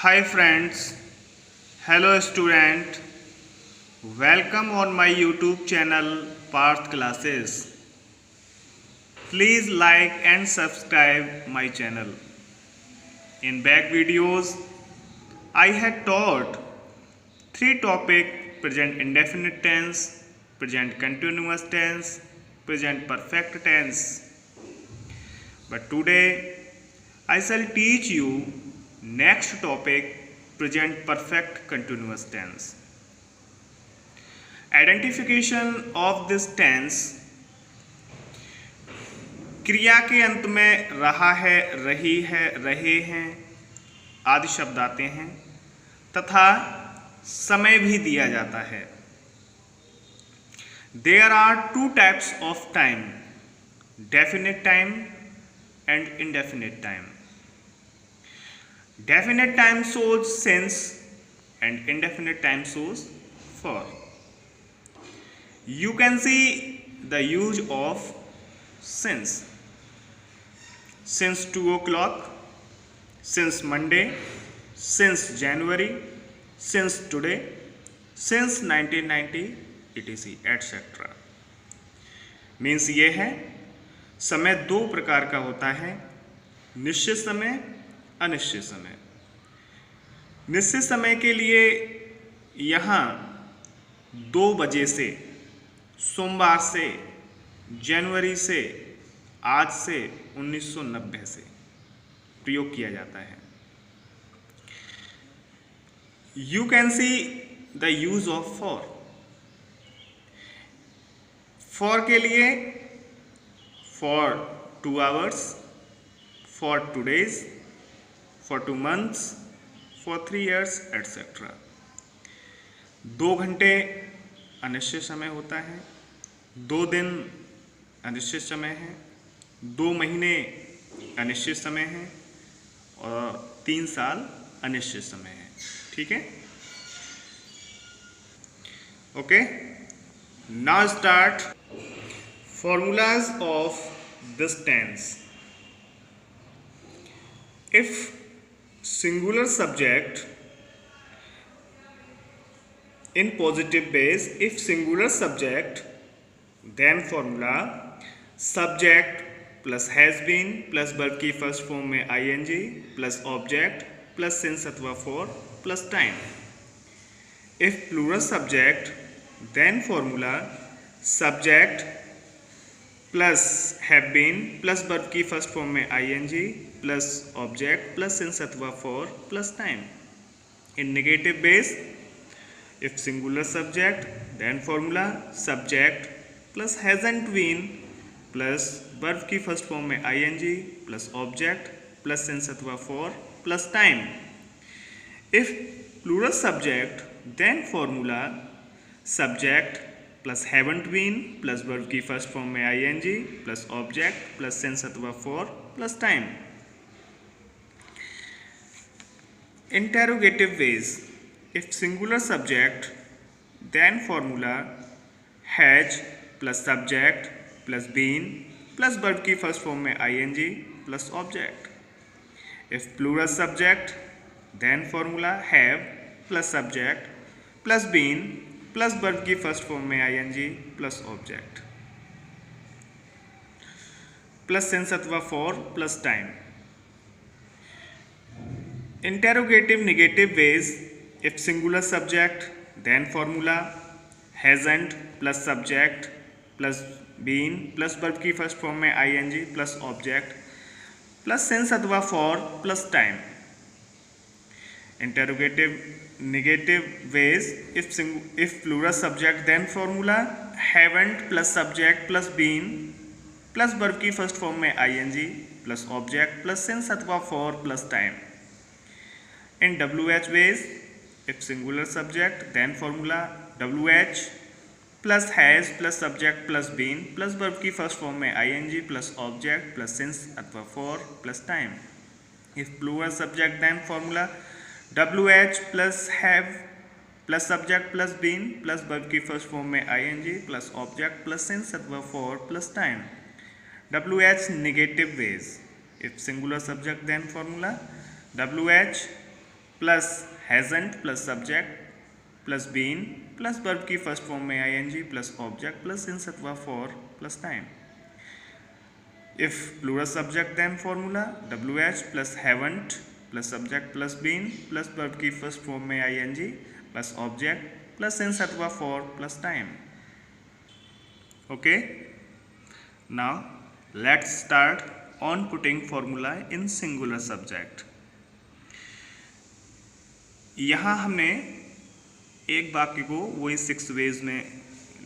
Hi friends, hello student, welcome on my YouTube channel Parth Classes. Please like and subscribe my channel. In back videos, I had taught three topics: present indefinite tense, present continuous tense, present perfect tense. But today I shall teach you next topic, present perfect continuous tense. Identification of this tense: क्रिया के अंत में रहा है, रही है, रहे हैं आदि शब्द आते हैं तथा समय भी दिया जाता है। There are two types of time, definite time and indefinite time. Definite time shows since and indefinite time shows for. You can see the use of since. Since 2 o'clock, since Monday, since January, since today, since 1990, etc. etc. Means ये है समय दो प्रकार का होता है, निश्चित समय, अनिश्चित समय। निश्चित समय के लिए यहाँ 2 बजे से, सोमवार से, जनवरी से, आज से 1990 से प्रयोग किया जाता है। You can see the use of for. For के लिए for 2 hours, for 2 days, for 2 months, for 3 years, etc. 2 घंटे अनिश्चित समय होता है, 2 दिन अनिश्चित समय है, 2 महीने अनिश्चित समय है और 3 साल अनिश्चित समय है। ठीक है, okay. Now start formulas of this tense. If singular subject in positive base, if singular subject, then formula subject plus has been plus verb की फर्स्ट फॉर्म में ing plus object plus since अथवा for plus time. if plural subject, then formula subject plus have been plus verb की first form में ing plus object plus since अथवा for plus time. in negative base, if singular subject, then formula subject plus hasn't been plus verb की first form में ing plus object plus since अथवा for plus time. if plural subject, then formula subject plus haven't been plus verb की first form में ing plus object plus since अथवा for plus time. Interrogative ways: if singular subject, then formula has plus subject plus been plus verb की first form में ing plus object. if plural subject, then formula have plus subject plus been plus verb की first form में ing plus object plus since अथवा for plus time. Interrogative negative ways: if singular subject, then formula hasn't plus subject plus been plus verb की first form में ing plus object plus since अथवा for plus time. Interrogative negative ways: if plural subject, then formula haven't plus subject plus been plus verb की first form में ing plus object plus since अथवा for plus time. in WH ways: if singular subject, then formula WH plus has plus subject plus been plus verb की first form में ing plus object plus since अथवा for plus time. if plural subject, then formula WH plus have plus subject plus been plus verb की first form में ing plus object plus since अथवा for plus time. WH negative ways: if singular subject, then formula WH plus hasn't plus subject plus been plus verb की first form में ING plus object plus since अथवा for plus time. If plural subject then formula WH plus haven't plus subject plus been plus verb की first form में ING plus object plus since अथवा for plus time. Okay, now let's start on putting formula in singular subject. यहाँ हमने एक वाक्य को वही 6 veg में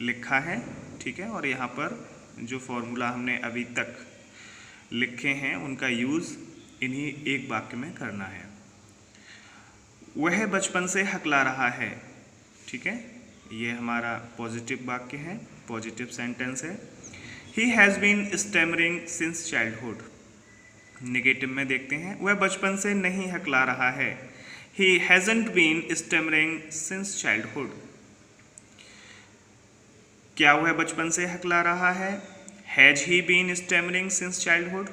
लिखा है, ठीक है, और यहाँ पर जो फॉर्मूला हमने अभी तक लिखे हैं उनका यूज़ इन्हीं एक वाक्य में करना है। वह बचपन से हकला रहा है, ठीक है, ये हमारा पॉजिटिव वाक्य है, पॉजिटिव सेंटेंस है। He has been stammering since childhood. Negative में देखते हैं, वह बचपन से नहीं हकला रहा है। He hasn't been stammering since childhood. क्या वह बचपन से हकला रहा है? Has he been stammering since childhood?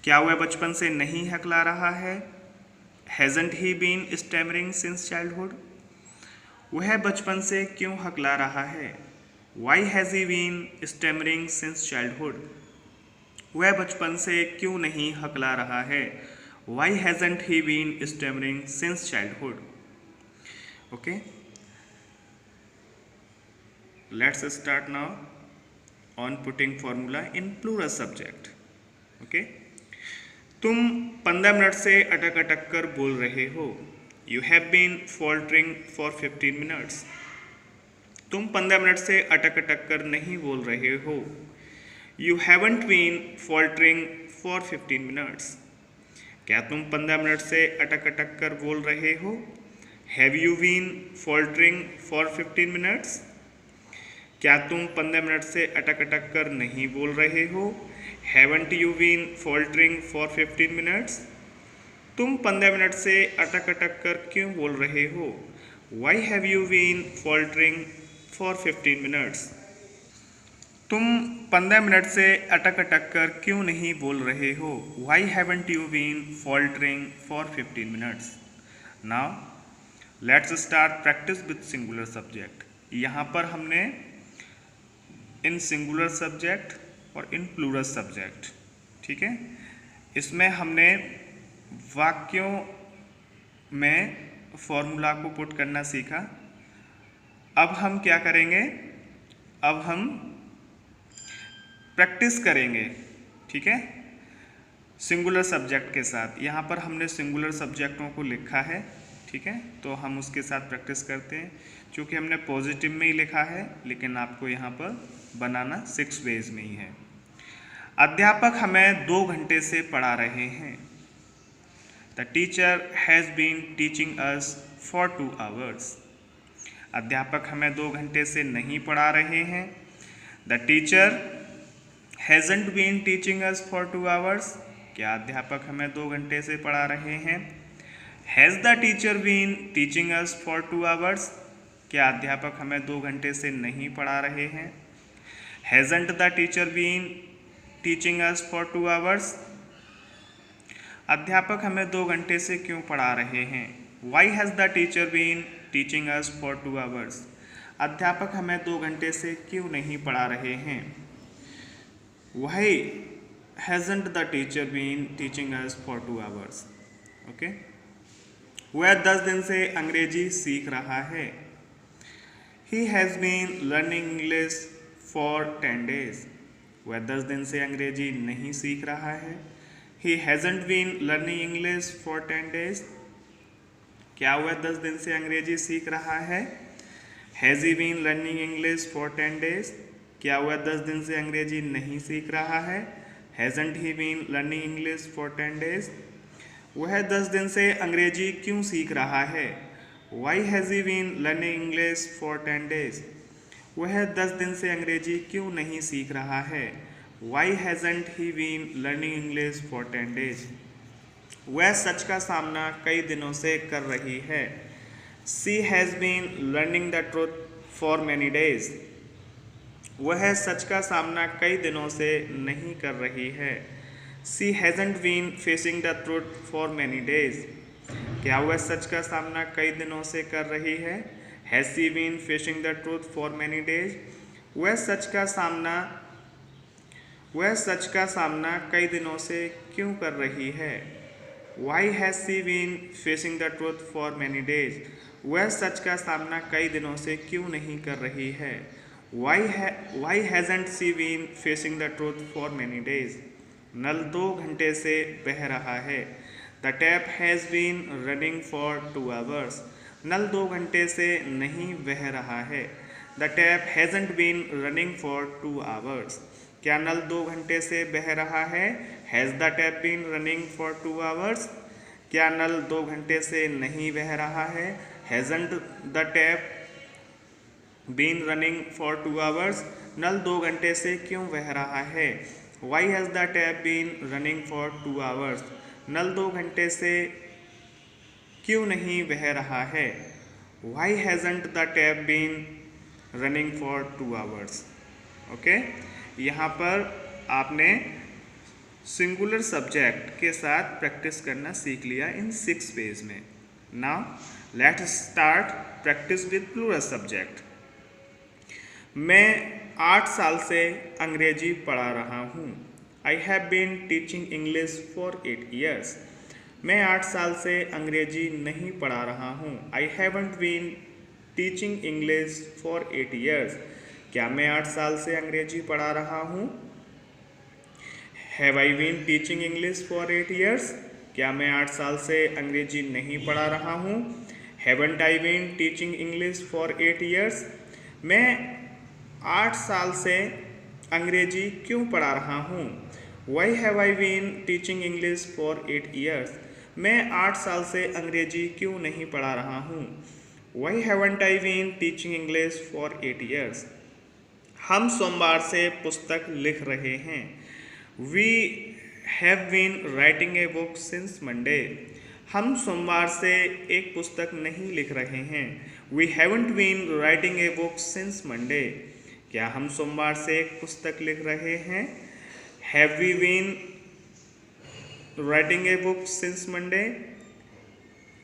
क्या वह बचपन से नहीं हकला रहा है? Hasn't he been stammering since childhood? वह बचपन से क्यों हकला रहा है? Why has he been stammering since childhood? वह बचपन से क्यों नहीं हकला रहा है? Why hasn't he been stammering since childhood? Okay, let's start now on putting formula in plural subject. Okay, तुम 15 मिनट से अटक अटक कर बोल रहे हो। You have been faltering for 15 minutes. तुम 15 मिनट से अटक अटक कर नहीं बोल रहे हो। You haven't been faltering for 15 minutes. क्या तुम 15 मिनट से अटक अटक कर बोल रहे हो? Have you been faltering for 15 minutes? क्या तुम 15 मिनट से अटक अटक कर नहीं बोल रहे हो? Haven't you been faltering for 15 minutes? तुम 15 मिनट से अटक अटक कर क्यों बोल रहे हो? Why have you been faltering for 15 minutes? तुम 15 मिनट से अटक अटक कर क्यों नहीं बोल रहे हो? Why haven't you been faltering for 15 minutes? Now let's start practice with singular subject. यहाँ पर हमने इन singular subject और इन plural subject, ठीक है, इसमें हमने वाक्यों में फॉर्मूला को पुट करना सीखा। अब हम क्या करेंगे? अब हम प्रैक्टिस करेंगे, ठीक है, सिंगुलर सब्जेक्ट के साथ। यहाँ पर हमने सिंगुलर सब्जेक्टों को लिखा है, ठीक है, तो हम उसके साथ प्रैक्टिस करते हैं। क्योंकि हमने पॉजिटिव में ही लिखा है, लेकिन आपको यहाँ पर बनाना 6 वेज में ही है। अध्यापक हमें 2 घंटे से पढ़ा रहे हैं। The teacher has been teaching us for 2 hours. अध्यापक हमें 2 घंटे से नहीं पढ़ा रहे हैं। The teacher hasn't been teaching us for 2 hours. क्या अध्यापक हमें 2 घंटे से पढ़ा रहे हैं? Has the teacher been teaching us for 2 hours? क्या अध्यापक हमें 2 घंटे से नहीं पढ़ा रहे हैं? Hasn't the teacher been teaching us for 2 hours? अध्यापक हमें 2 घंटे से क्यों पढ़ा रहे हैं? Why has the teacher been teaching us for 2 hours? अध्यापक हमें 2 घंटे से क्यों नहीं पढ़ा रहे हैं? Why hasn't the teacher been teaching us for 2 hours? Okay. वह 10 दिन से अंग्रेजी सीख रहा है। He has been learning English for 10 days. वह 10 दिन से अंग्रेजी नहीं सीख रहा है। He hasn't been learning English for 10 days. क्या वह 10 दिन से अंग्रेजी सीख रहा है? Has he been learning English for 10 days? क्या वह 10 दिन से अंग्रेजी नहीं सीख रहा है? Hasn't he been learning English for 10 days? वह 10 दिन से अंग्रेजी क्यों सीख रहा है? Why has he been learning English for 10 days? वह 10 दिन से अंग्रेजी क्यों नहीं सीख रहा है? Why hasn't he been learning English for 10 days? वह सच का सामना कई दिनों से कर रही है। She has been learning the truth for many days. वह सच का सामना कई दिनों से नहीं कर रही है। She hasn't been facing the truth for many days. क्या वह सच का सामना कई दिनों से कर रही है? Has she been facing the truth for many days? वह सच का सामना कई दिनों से क्यों कर रही है? Why has she been facing the truth for many days? वह सच का सामना कई दिनों से क्यों नहीं कर रही है? Why hasn't she been facing the truth for many days? नल 2 घंटे से बह रहा है। The tap has been running for 2 hours. नल 2 घंटे से नहीं बह रहा है। The tap hasn't been running for 2 hours. क्या नल 2 घंटे से बह रहा है? Has the tap been running for 2 hours? क्या नल 2 घंटे से नहीं बह रहा है? Hasn't the tap been running for 2 hours? नल 2 घंटे से क्यों बह रहा है? Why has the tap been running for 2 hours? नल 2 घंटे से क्यों नहीं बह रहा है? Why hasn't the tap been running for 2 hours? Okay, यहाँ पर आपने सिंगुलर सब्जेक्ट के साथ प्रैक्टिस करना सीख लिया इन 6 पेज में। Now let's start practice with plural subject. मैं 8 साल से अंग्रेजी पढ़ा रहा हूँ। I have been teaching English for 8 years। मैं 8 साल से अंग्रेजी नहीं पढ़ा रहा हूँ। I haven't been teaching English for 8 years। क्या मैं 8 साल से अंग्रेजी पढ़ा रहा हूँ? Have I been teaching English for 8 years? क्या मैं 8 साल से अंग्रेजी नहीं पढ़ा रहा हूँ? Haven't I been teaching English for 8 years? मैं 8 साल से अंग्रेजी क्यों पढ़ा रहा हूँ? Why have I been teaching English for 8 years? मैं 8 साल से अंग्रेजी क्यों नहीं पढ़ा रहा हूँ? Why haven't I been teaching English for 8 years? हम सोमवार से पुस्तक लिख रहे हैं। We have been writing a book since Monday. हम सोमवार से एक पुस्तक नहीं लिख रहे हैं। We haven't been writing a book since Monday. क्या हम सोमवार से एक पुस्तक लिख रहे हैं? Have we been writing a book since Monday?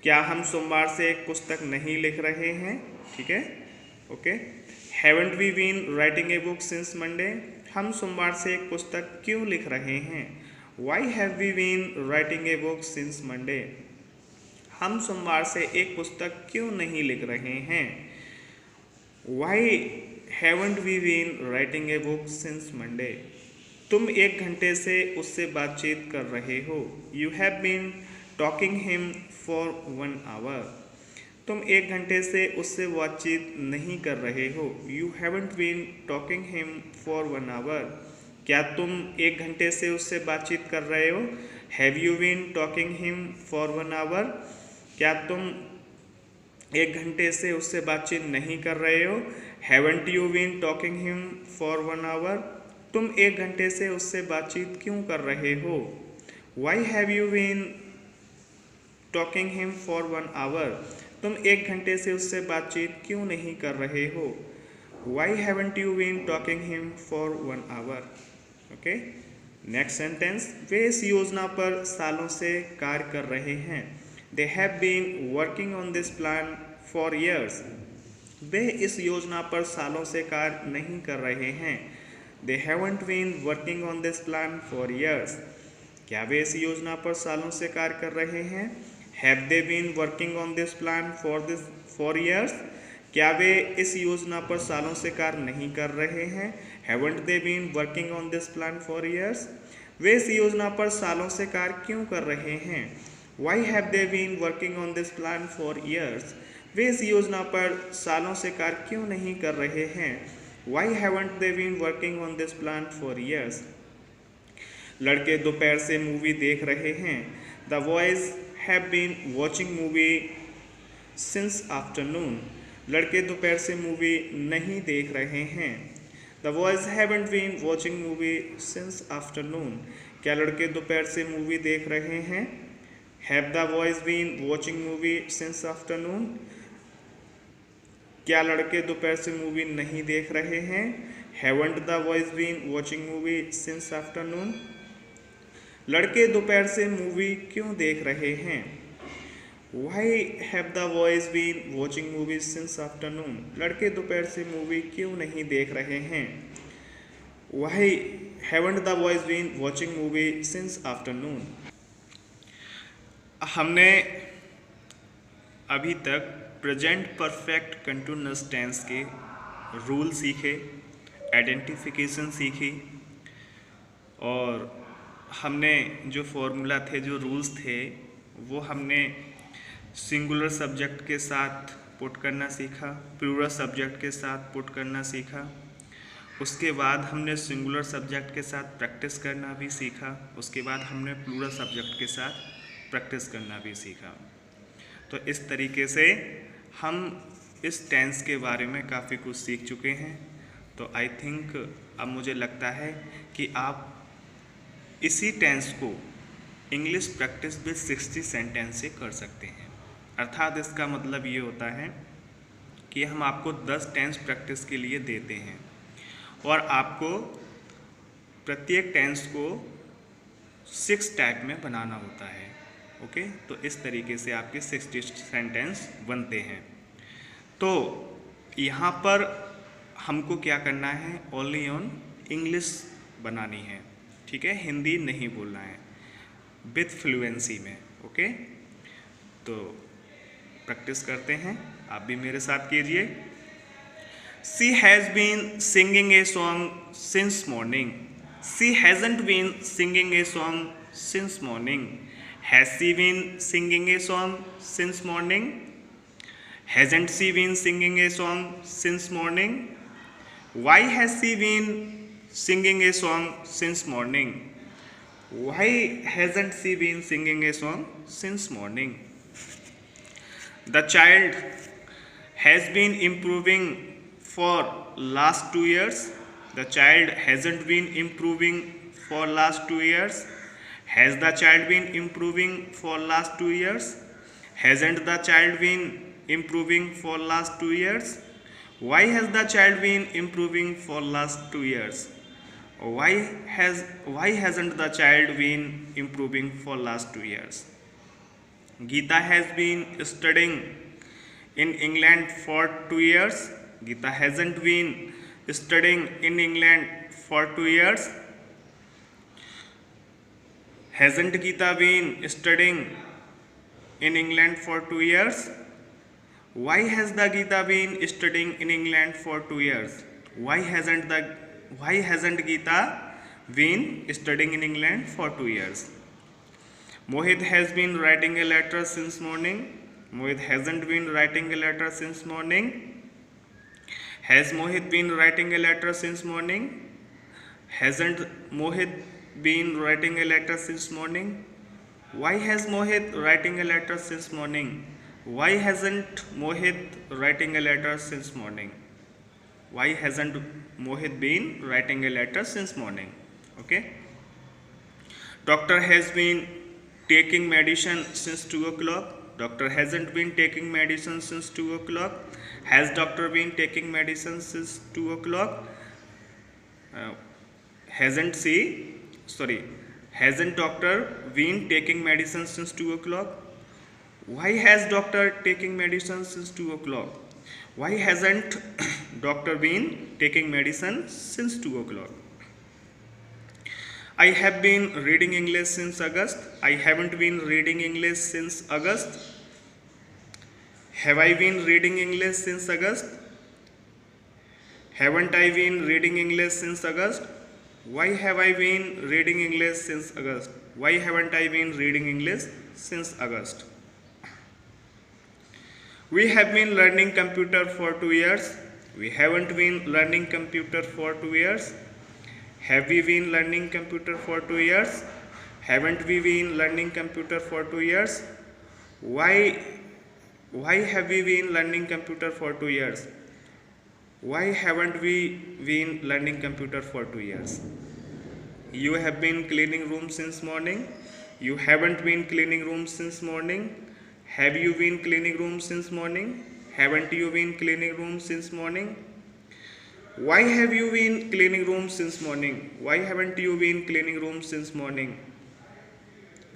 क्या हम सोमवार से एक पुस्तक नहीं लिख रहे हैं? ठीक है, okay. Haven't we been writing a book since Monday? हम सोमवार से एक पुस्तक क्यों लिख रहे हैं? Why have we been writing a book since Monday? हम सोमवार से एक पुस्तक क्यों नहीं लिख रहे हैं? Why haven't we been writing a book since Monday? तुम 1 घंटे से उससे बातचीत कर रहे हो। You have been talking him for 1 hour। तुम 1 घंटे से उससे बातचीत नहीं कर रहे हो। You haven't been talking him for 1 hour। क्या तुम 1 घंटे से उससे बातचीत कर रहे हो? Have you been talking him for 1 hour? क्या तुम 1 घंटे से उससे बातचीत नहीं कर रहे हो? Haven't you been talking him for 1 hour? तुम 1 घंटे से उससे बातचीत क्यों कर रहे हो? Why have you been talking him for 1 hour? तुम 1 घंटे से उससे बातचीत क्यों नहीं कर रहे हो? Why haven't you been talking him for 1 hour? Okay, next sentence. वे इस योजना पर सालों से कार्य कर रहे हैं। They have been working on this plan for years। वे इस योजना पर सालों से कार्य नहीं कर रहे हैं। They haven't been working on this plan for years। क्या वे इस योजना पर सालों से कार्य कर रहे हैं? Have they been working on this plan for years? क्या वे इस योजना पर सालों से कार्य नहीं कर रहे हैं? Haven't they been working on this plan for years? वे इस योजना पर सालों से कार्य क्यों कर रहे हैं? Why have they been working on this plan for years? वे इस योजना पर सालों से कार्य क्यों नहीं कर रहे हैं? Why haven't they been working on this plan for years? लड़के दोपहर से मूवी देख रहे हैं। The boys have been watching movie since afternoon. लड़के दोपहर से मूवी नहीं देख रहे हैं। The boys haven't been watching movie since afternoon. क्या लड़के दोपहर से मूवी देख रहे हैं? Have the boys been watching movie since afternoon? क्या लड़के दोपहर से मूवी नहीं देख रहे हैं? Haven't the boys been watching movie since afternoon? लड़के दोपहर से मूवी क्यों देख रहे हैं? Why have the boys been watching movies since afternoon, लड़के दोपहर से मूवी क्यों नहीं देख रहे हैं। Why haven't the boys been watching movie since afternoon. हमने अभी तक प्रेजेंट परफेक्ट कंटिन्यूअस टेंस के रूल सीखे, आइडेंटिफिकेशन सीखी, और हमने जो फॉर्मूला थे, जो रूल्स थे, वो हमने सिंगुलर सब्जेक्ट के साथ पुट करना सीखा, प्लूरल सब्जेक्ट के साथ पुट करना सीखा। उसके बाद हमने सिंगुलर सब्जेक्ट के साथ प्रैक्टिस करना भी सीखा। उसके बाद हमने प्लूरल सब्जेक्ट के साथ प्रैक्टिस करना भी सीखा। तो इस तरीके से हम इस टेंस के बारे में काफ़ी कुछ सीख चुके हैं। तो आई थिंक अब मुझे लगता है कि आप इसी टेंस को इंग्लिश प्रैक्टिस विद 60 सेंटेंस से कर सकते हैं। अर्थात इसका मतलब ये होता है कि हम आपको 10 टेंस प्रैक्टिस के लिए देते हैं और आपको प्रत्येक टेंस को 6 टाइप में बनाना होता है। ओके, तो इस तरीके से आपके 60 सेंटेंस बनते हैं। तो यहाँ पर हमको क्या करना है, ओनली ऑन इंग्लिश बनानी है, ठीक है, हिंदी नहीं बोलना है, विथ फ्लुएंसी में। ओके, तो प्रैक्टिस करते हैं, आप भी मेरे साथ कीजिए। She has been singing a song since morning. She hasn't been singing a song since morning. Has she been singing a song since morning? Hasn't she been singing a song since morning? Why has she been singing a song since morning? Why hasn't she been singing a song since morning? The child has been improving for last 2 years. The child hasn't been improving for last 2 years. Has the child been improving for last 2 years? Hasn't the child been improving for last 2 years? Why has the child been improving for last 2 years? Why hasn't the child been improving for last 2 years? Geeta has been studying in England for 2 years. Geeta hasn't been studying in England for 2 years. Hasn't Geeta been studying in England for 2 years? Why has the Geeta been studying in England for 2 years? Why hasn't Geeta been studying in England for 2 years? Mohit has been writing a letter since morning. Mohit hasn't been writing a letter since morning. Has Mohit been writing a letter since morning? Hasn't Mohit been writing a letter since morning? Why has Mohit writing a letter since morning? Why hasn't Mohit writing a letter since morning? Why hasn't Mohit been writing a letter since morning? Okay. Doctor has been taking medicine since 2 o'clock. Doctor hasn't been taking medicine since 2 o'clock. Has doctor been taking medicine since 2 o'clock? Hasn't doctor been taking medicine since 2 o'clock? Why has doctor taking medicine since 2 o'clock? Why hasn't doctor been taking medicine since 2 o'clock? I have been reading English since August. I haven't been reading English since August. Have I been reading English since August? Haven't I been reading English since August? Why have I been reading English since August? Why haven't I been reading English since August? We have been learning computer for 2 years. We haven't been learning computer for 2 years. Have we been learning computer for 2 years? Haven't we been learning computer for 2 years? Why have we been learning computer for 2 years? Why haven't we been learning computer for 2 years? You have been cleaning room since morning. You haven't been cleaning room since morning. Have you been cleaning room since morning? Haven't you been cleaning room since morning? Why have you been cleaning room since morning? Why haven't you been cleaning room since morning?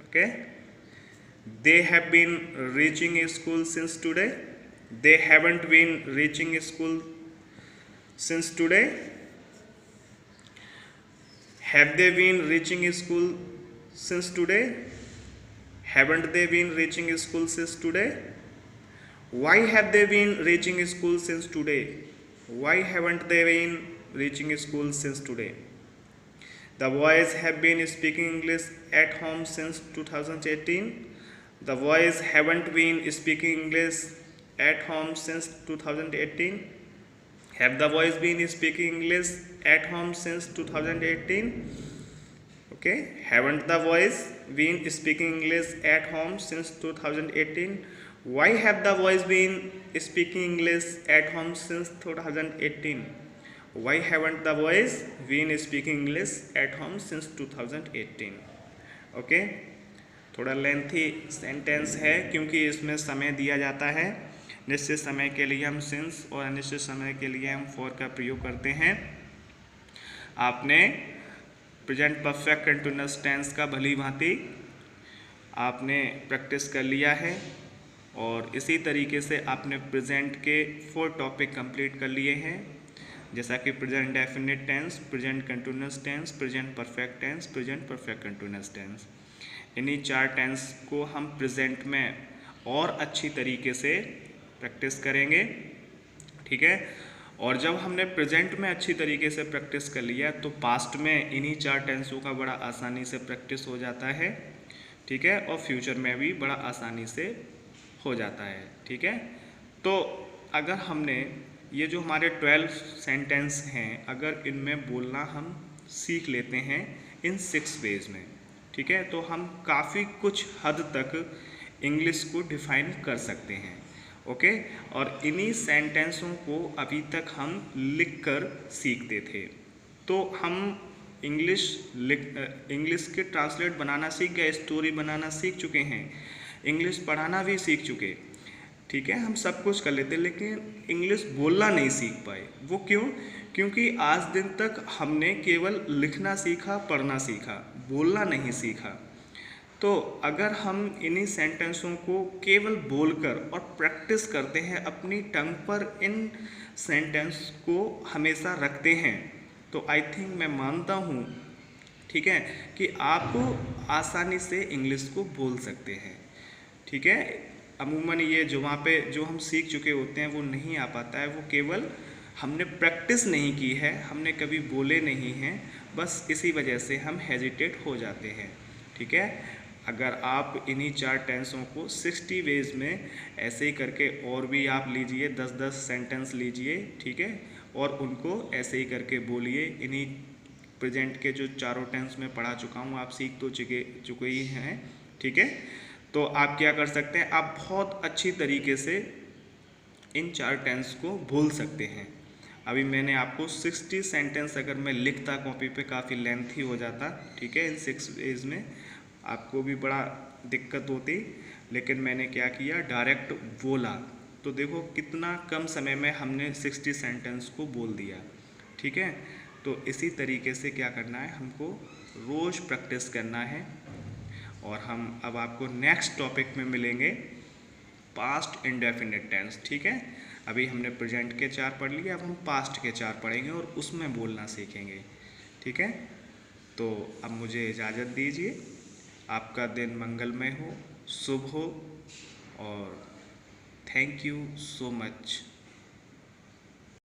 Okay. they have been reaching school since today, they haven't been reaching school since today, have they been reaching school since today, haven't they been reaching school since today, why have they been reaching school since today, why haven't they been reaching school since today. The boys have been speaking English at home since 2018. The boys haven't been speaking English at home since 2018. Have the boys been speaking English at home since 2018? Okay, haven't the boys been speaking English at home since 2018? Why have the boys been speaking English at home since 2018? Why haven't the boys been speaking English at home since 2018? Okay, थोड़ा lengthy sentence है क्योंकि इसमें समय दिया जाता है। निश्चित समय के लिए हम सिंस और अनिश्चित समय के लिए हम फॉर का प्रयोग करते हैं। आपने प्रेजेंट परफेक्ट कंटिन्यूअस टेंस का भली भांति आपने प्रैक्टिस कर लिया है और इसी तरीके से आपने प्रेजेंट के 4 टॉपिक कंप्लीट कर लिए हैं, जैसा कि present definite tense, present continuous tense, present perfect tense, present perfect continuous tense. इन्हीं 4 टेंस को हम प्रेजेंट में और अच्छी तरीके से प्रैक्टिस करेंगे, ठीक है। और जब हमने प्रेजेंट में अच्छी तरीके से प्रैक्टिस कर लिया तो पास्ट में इन्हीं 4 टेंसों का बड़ा आसानी से प्रैक्टिस हो जाता है, ठीक है, और फ्यूचर में भी बड़ा आसानी से हो जाता है, ठीक है। तो अगर हमने ये जो हमारे 12 सेंटेंस हैं, अगर इनमें बोलना हम सीख लेते हैं इन 6 वेज में, ठीक है, तो हम काफ़ी कुछ हद तक इंग्लिश को डिफाइन कर सकते हैं, ओके। और इन्हीं सेंटेंसों को अभी तक हम लिखकर सीखते थे, तो हम इंग्लिश के ट्रांसलेट बनाना सीख गए, स्टोरी बनाना सीख चुके हैं, इंग्लिश पढ़ाना भी सीख चुके, ठीक है, हम सब कुछ कर लेते, लेकिन इंग्लिश बोलना नहीं सीख पाए। वो क्यों? क्योंकि आज दिन तक हमने केवल लिखना सीखा, पढ़ना सीखा, बोलना नहीं सीखा। तो अगर हम इन्हीं सेंटेंसों को केवल बोलकर और प्रैक्टिस करते हैं, अपनी टंग पर इन सेंटेंस को हमेशा रखते हैं, तो आई थिंक मैं मानता हूँ, ठीक है, कि आप आसानी से इंग्लिश को बोल सकते हैं, ठीक है। अमूमन ये जो वहाँ पे जो हम सीख चुके होते हैं वो नहीं आ पाता है, वो केवल हमने प्रैक्टिस नहीं की है, हमने कभी बोले नहीं हैं, बस इसी वजह से हम हेजिटेट हो जाते हैं, ठीक है। अगर आप इन्हीं 4 टेंसों को 60 वेज में ऐसे ही करके और भी आप लीजिए, 10-10 सेंटेंस लीजिए, ठीक है, और उनको ऐसे ही करके बोलिए। इन्हीं प्रेजेंट के जो 4 टेंस में पढ़ा चुका हूँ, आप सीख तो चुके ही हैं, ठीक है। तो आप क्या कर सकते हैं, आप बहुत अच्छी तरीके से इन 4 टेंस को बोल सकते हैं। अभी मैंने आपको 60 सेंटेंस अगर मैं लिखता कॉपी पे काफ़ी लेंथी हो जाता, ठीक है, इन 6 वेज में आपको भी बड़ा दिक्कत होती, लेकिन मैंने क्या किया, डायरेक्ट बोला, तो देखो कितना कम समय में हमने 60 सेंटेंस को बोल दिया, ठीक है। तो इसी तरीके से क्या करना है, हमको रोज़ प्रैक्टिस करना है। और हम अब आपको नेक्स्ट टॉपिक में मिलेंगे, पास्ट इंडेफिनिट टेंस, ठीक है। अभी हमने प्रेजेंट के 4 पढ़ लिए, अब हम पास्ट के 4 पढ़ेंगे और उसमें बोलना सीखेंगे, ठीक है। तो अब मुझे इजाज़त दीजिए, आपका दिन मंगलमय हो, शुभ हो, और थैंक यू सो मच।